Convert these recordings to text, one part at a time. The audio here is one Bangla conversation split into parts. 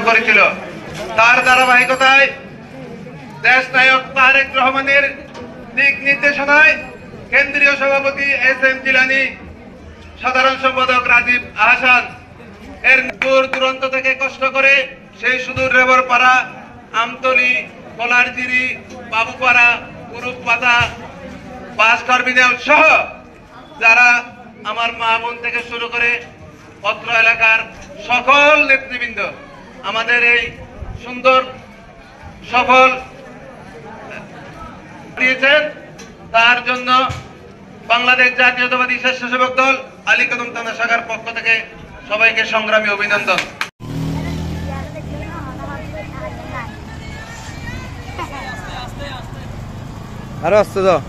করেছিল। তার ধারাবাহিকতায় দেশ নায়ক তারেক রহমানের দিক নির্দেশনায় কেন্দ্রীয় সভাপতি এস.এম. জিলানী, সাধারণ সম্পাদক রাজীব আহসান এর দূর দূরান্ত থেকে কষ্ট করে সেই সুদূর রেবরপাড়া, আমতলী, কলারজিরি, বাবুপাড়া, কুরুপপাতা বাস টার্মিনাল সহ যারা আমার মা বোন থেকে শুরু করে অত্র এলাকার সকল নেতৃবৃন্দ আমাদের এই সুন্দর সফল দিয়েছেন, তার জন্য বাংলাদেশ জাতীয়তাবাদী স্বেচ্ছাসেবক দল আলীকদম থানা শাখার পক্ষ থেকে সবাইকে সংগ্রামী অভিনন্দন। আরো আসতে দাও।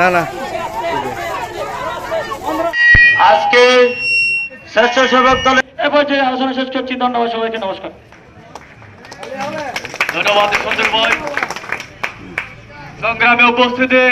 না না আজকে স্বেচ্ছাসেবক দলের এ পর্যায়ে আলোচনা শেষ করছি। ধন্যবাদ সবাইকে, নমস্কার। ধন্যবাদ সঞ্জয় ভাই। সংগ্রামে উপস্থিতি